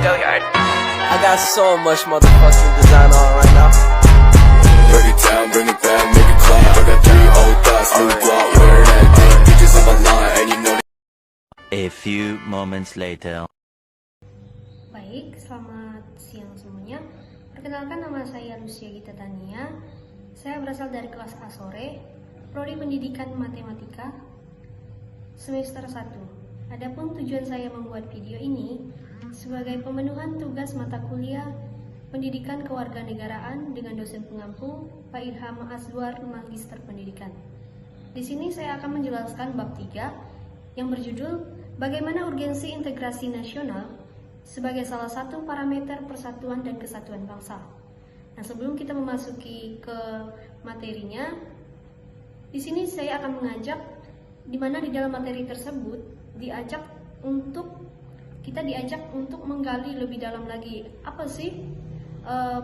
I got so much motherfucking design on right now. Break it down, bring it back, make it clap. I got 3 old thoughts, new block, where that day. Bitches on my line, and you know. A few moments later. Baik, selamat siang semuanya. Perkenalkan, nama saya Lucia Gita Tania. Saya berasal dari kelas A sore, Prodi Pendidikan Matematika, semester 1. Adapun tujuan saya membuat video ini sebagai pemenuhan tugas mata kuliah Pendidikan Kewarganegaraan dengan dosen pengampu Pak Ilham Azwar, Magister Pendidikan. Di sini saya akan menjelaskan bab 3 yang berjudul Bagaimana Urgensi Integrasi Nasional sebagai salah satu parameter persatuan dan kesatuan bangsa. Nah, sebelum kita memasuki ke materinya, di sini saya akan mengajak di mana di dalam materi tersebut diajak untuk menggali lebih dalam lagi apa sih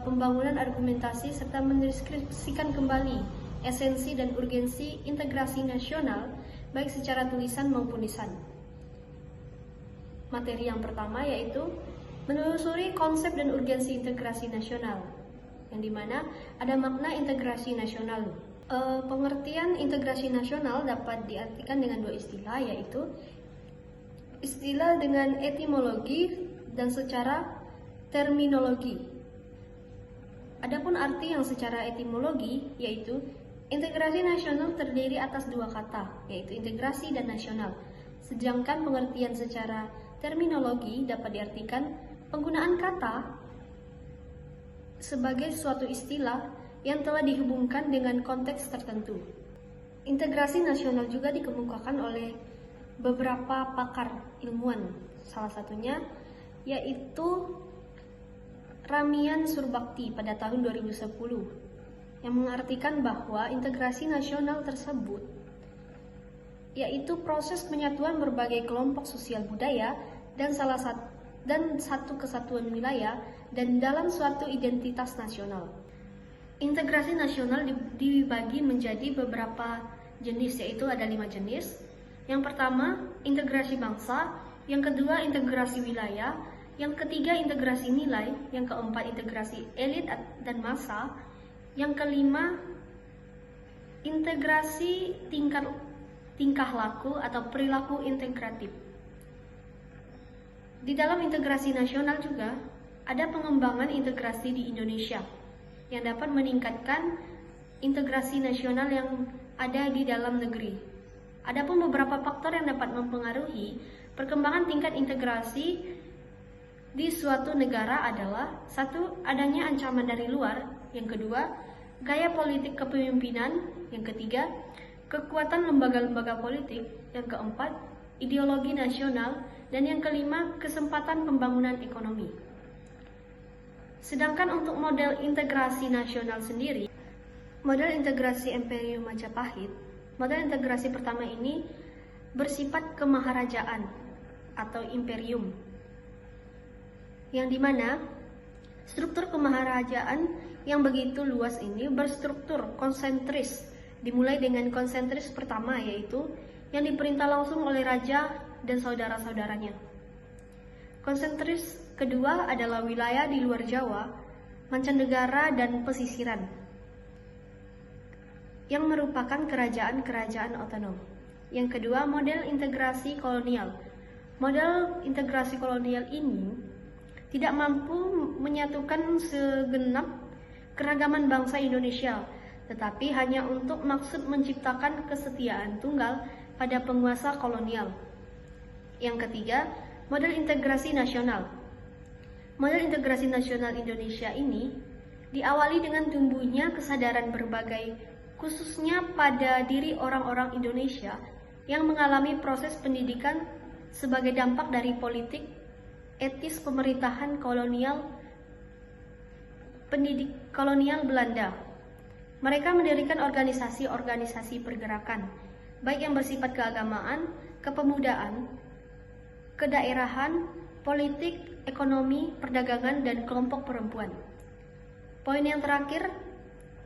pembangunan argumentasi serta mendeskripsikan kembali esensi dan urgensi integrasi nasional baik secara tulisan maupun lisan. Materi yang pertama yaitu menelusuri konsep dan urgensi integrasi nasional, yang dimana ada makna integrasi nasional. Pengertian integrasi nasional dapat diartikan dengan 2 istilah, yaitu istilah dengan etimologi dan secara terminologi. Adapun arti yang secara etimologi yaitu integrasi nasional terdiri atas 2 kata, yaitu integrasi dan nasional. Sedangkan pengertian secara terminologi dapat diartikan penggunaan kata sebagai suatu istilah yang telah dihubungkan dengan konteks tertentu. Integrasi nasional juga dikemukakan oleh beberapa pakar ilmuwan, salah satunya yaitu Ramian Surbakti pada tahun 2010 yang mengartikan bahwa integrasi nasional tersebut yaitu proses penyatuan berbagai kelompok sosial budaya dan satu kesatuan wilayah dan dalam suatu identitas nasional. Integrasi nasional dibagi menjadi beberapa jenis, yaitu ada 5 jenis. Yang pertama, integrasi bangsa. Yang kedua, integrasi wilayah. Yang ketiga, integrasi nilai. Yang keempat, integrasi elit dan massa. Yang kelima, integrasi tingkah laku atau perilaku integratif. Di dalam integrasi nasional juga ada pengembangan integrasi di Indonesia yang dapat meningkatkan integrasi nasional yang ada di dalam negeri. Adapun beberapa faktor yang dapat mempengaruhi perkembangan tingkat integrasi di suatu negara adalah: 1. Adanya ancaman dari luar. Yang kedua, gaya politik kepemimpinan. Yang ketiga, kekuatan lembaga-lembaga politik. Yang keempat, ideologi nasional. Dan yang kelima, kesempatan pembangunan ekonomi. Sedangkan untuk model integrasi nasional sendiri, model integrasi Imperium Majapahit, model integrasi pertama ini bersifat kemaharajaan atau imperium, yang dimana struktur kemaharajaan yang begitu luas ini berstruktur konsentris, dimulai dengan konsentris pertama yaitu yang diperintah langsung oleh raja dan saudara-saudaranya. Konsentris kedua adalah wilayah di luar Jawa, mancanegara dan pesisiran, yang merupakan kerajaan-kerajaan otonom. Yang kedua, model integrasi kolonial. Model integrasi kolonial ini tidak mampu menyatukan segenap keragaman bangsa Indonesia, tetapi hanya untuk maksud menciptakan kesetiaan tunggal pada penguasa kolonial. Yang ketiga, model integrasi nasional. Model integrasi nasional Indonesia ini diawali dengan tumbuhnya kesadaran berbagai, khususnya pada diri orang-orang Indonesia yang mengalami proses pendidikan sebagai dampak dari politik etis pemerintahan kolonial Belanda. Mereka mendirikan organisasi-organisasi pergerakan, baik yang bersifat keagamaan, kepemudaan, kedaerahan, politik, ekonomi, perdagangan, dan kelompok perempuan. Poin yang terakhir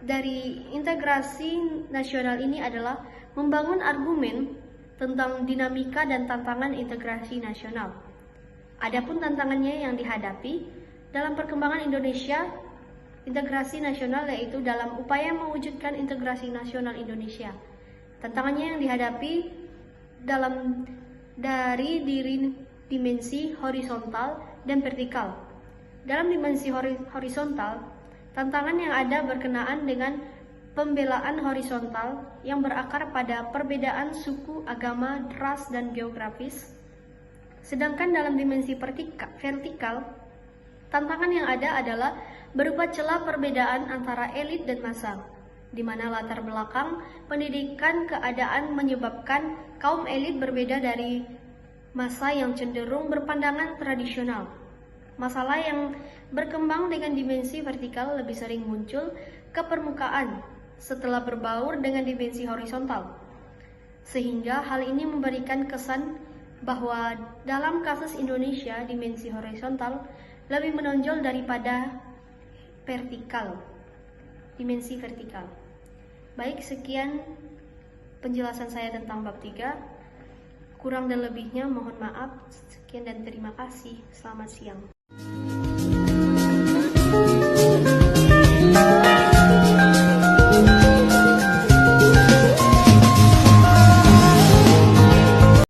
dari integrasi nasional ini adalah membangun argumen tentang dinamika dan tantangan integrasi nasional. Adapun tantangannya yang dihadapi dalam perkembangan Indonesia, integrasi nasional yaitu dalam upaya mewujudkan integrasi nasional Indonesia. Tantangannya yang dihadapi dari dimensi horizontal dan vertikal. Dalam dimensi horizontal, tantangan yang ada berkenaan dengan pembelaan horizontal yang berakar pada perbedaan suku, agama, ras, dan geografis. Sedangkan dalam dimensi vertikal, tantangan yang ada adalah berupa celah perbedaan antara elit dan massa, di mana latar belakang pendidikan keadaan menyebabkan kaum elit berbeda dari massa yang cenderung berpandangan tradisional. Masalah yang berkembang dengan dimensi vertikal lebih sering muncul ke permukaan setelah berbaur dengan dimensi horizontal, sehingga hal ini memberikan kesan bahwa dalam kasus Indonesia dimensi horizontal lebih menonjol daripada dimensi vertikal. Baik, sekian penjelasan saya tentang bab 3. Kurang dan lebihnya mohon maaf. Sekian dan terima kasih. Selamat siang.